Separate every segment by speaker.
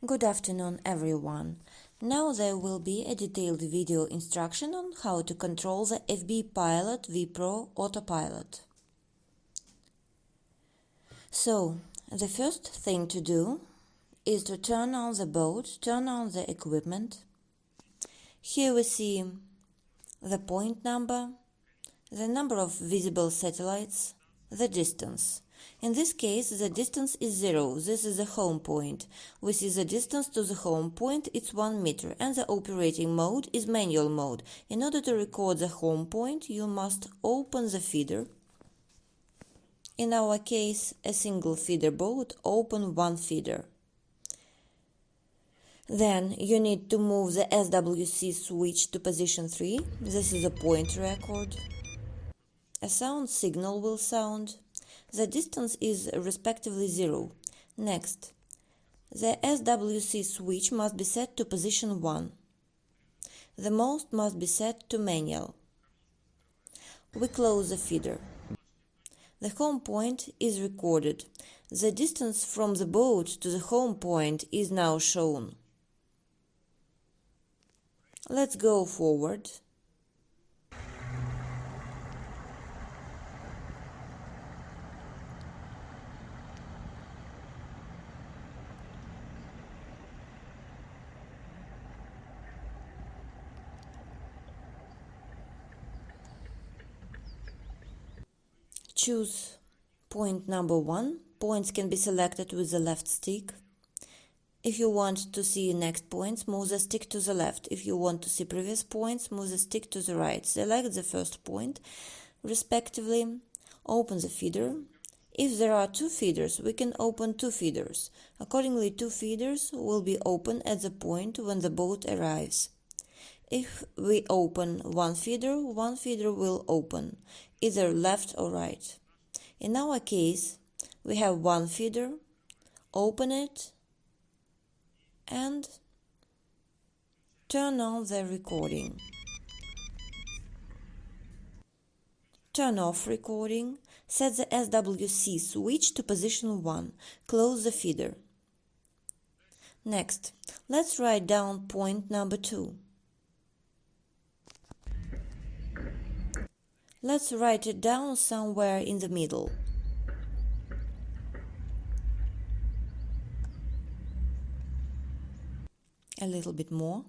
Speaker 1: Good afternoon, everyone. Now there will be a detailed video instruction on how to control the FB Pilot v.Pro Autopilot. So, the first thing to do is to turn on the boat, turn on the equipment. Here we see the point number, the number of visible satellites, the distance. In this case, the distance is 0. This is the home point. We see the distance to the home point, it's 1 meter, and the operating mode is manual mode. In order to record the home point, you must open the feeder. In our case, a single feeder boat, open one feeder. Then you need to move the SWC switch to position 3. This is a point record. A sound signal will sound. The distance is respectively 0. Next, the SWC switch must be set to position 1. The most must be set to manual. We close the feeder. The home point is recorded. The distance from the boat to the home point is now shown. Let's go forward. Choose point number 1. Points can be selected with the left stick. If you want to see next points, move the stick to the left. If you want to see previous points, move the stick to the right. Select the first point, respectively. Open the feeder. If there are 2 feeders, we can open 2 feeders. Accordingly, 2 feeders will be open at the point when the boat arrives. If we open one feeder will open, either left or right. In our case, we have one feeder, open it, and turn on the recording. Turn off recording, set the SWC switch to position 1, close the feeder. Next, let's write down point number 2. Let's write it down somewhere in the middle. A little bit more.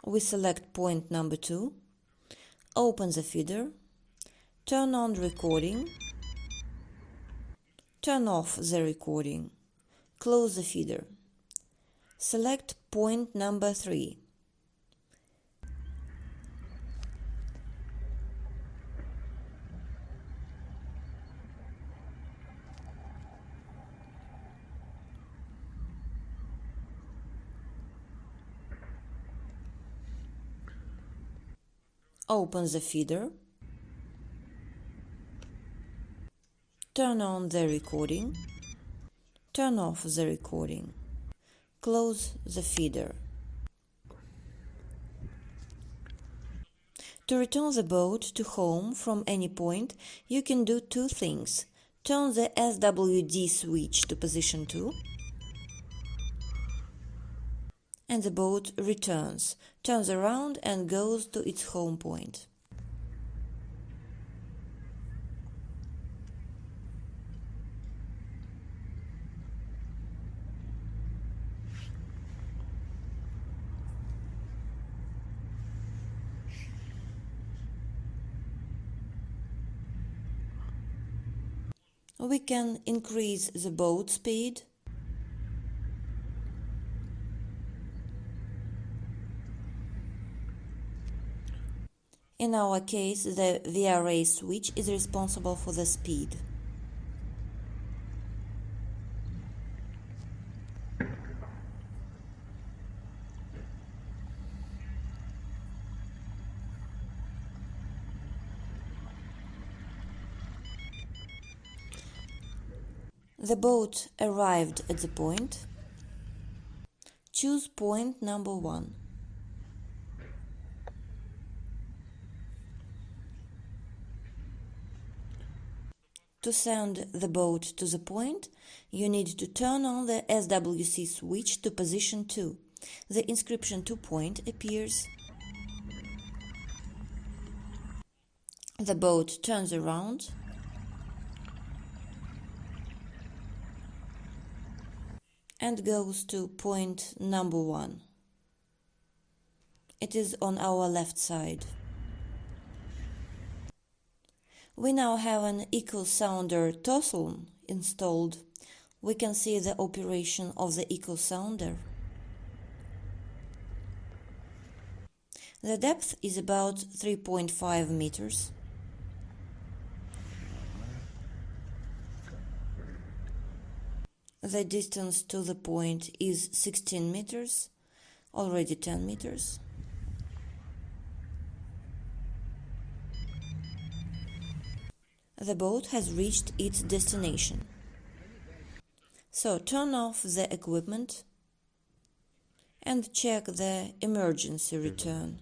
Speaker 1: We select point number 2, open the feeder, turn on recording, turn off the recording, close the feeder. Select point number 3. Open the feeder, turn on the recording, turn off the recording, close the feeder. To return the boat to home from any point, you can do 2 things. Turn the SWD switch to position 2, and the boat returns, turns around and goes to its home point. We can increase the boat speed. In our case, the VRA switch is responsible for the speed. The boat arrived at the point. Choose point number 1. To send the boat to the point, you need to turn on the SWC switch to position 2. The inscription 2 point appears. The boat turns around and goes to point number 1. It is on our left side. We now have an echo sounder tussle installed. We can see the operation of the echo sounder. The depth is about 3.5 meters. The distance to the point is 16 meters, already 10 meters. The boat has reached its destination. So turn off the equipment and check the emergency return.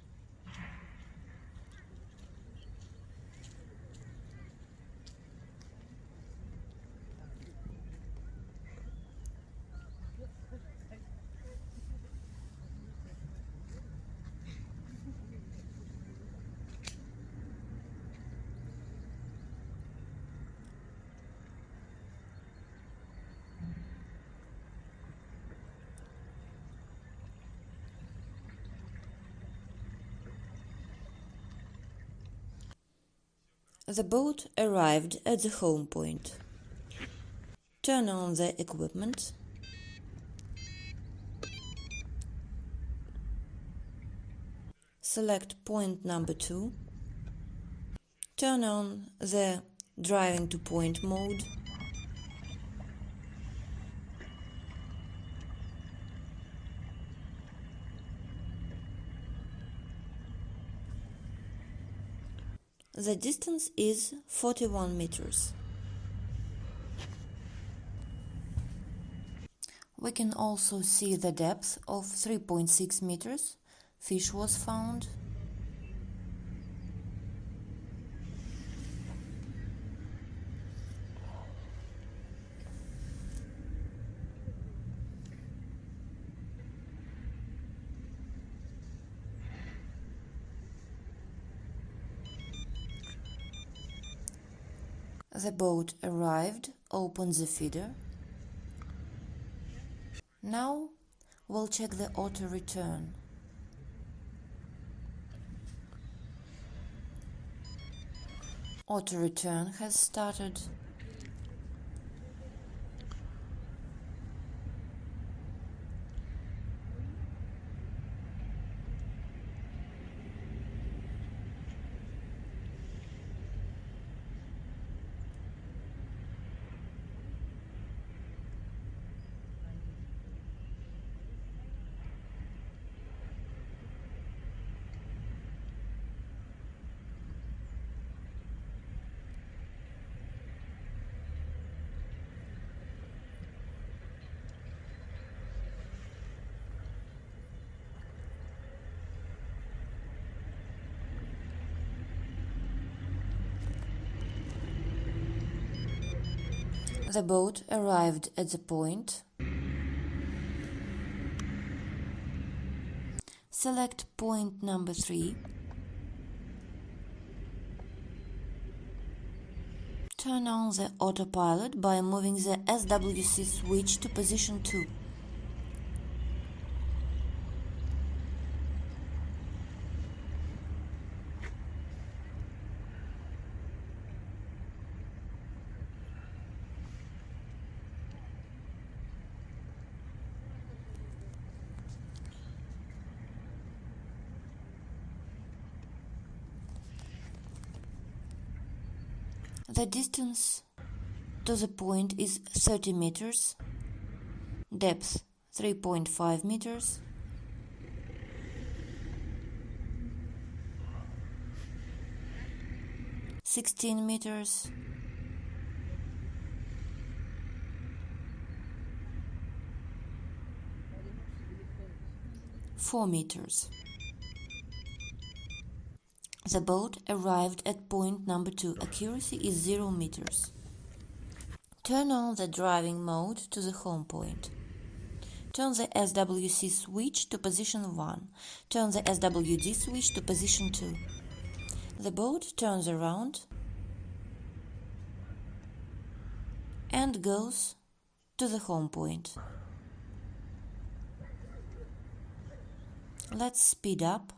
Speaker 1: The boat arrived at the home point. Turn on the equipment. Select point number 2. Turn on the driving to point mode. The distance is 41 meters. We can also see the depth of 3.6 meters. Fish was found. The boat arrived, opened the feeder. Now we'll check the auto return. Auto return has started. The boat arrived at the point. Select point number 3. Turn on the autopilot by moving the SWC switch to position 2. The distance to the point is 30 meters, depth 3.5 meters, (16 meters), (4 meters). The boat arrived at point number 2. Accuracy is 0 meters. Turn on the driving mode to the home point. Turn the SWC switch to position 1. Turn the SWD switch to position 2. The boat turns around and goes to the home point. Let's speed up.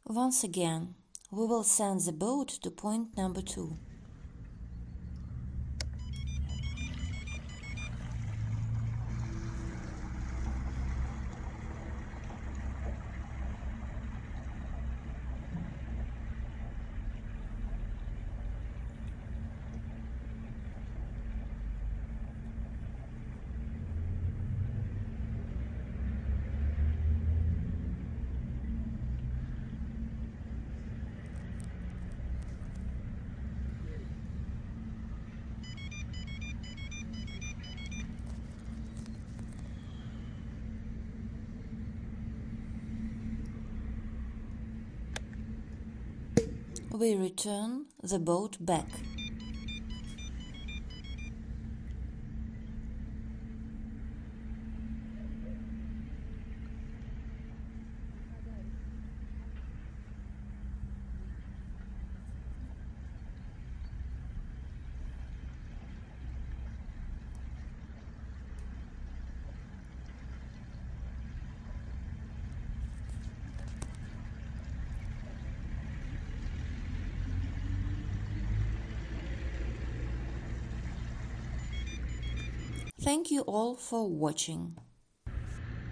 Speaker 1: Once again, we will send the boat to point number 2. We return the boat back. Thank you all for watching.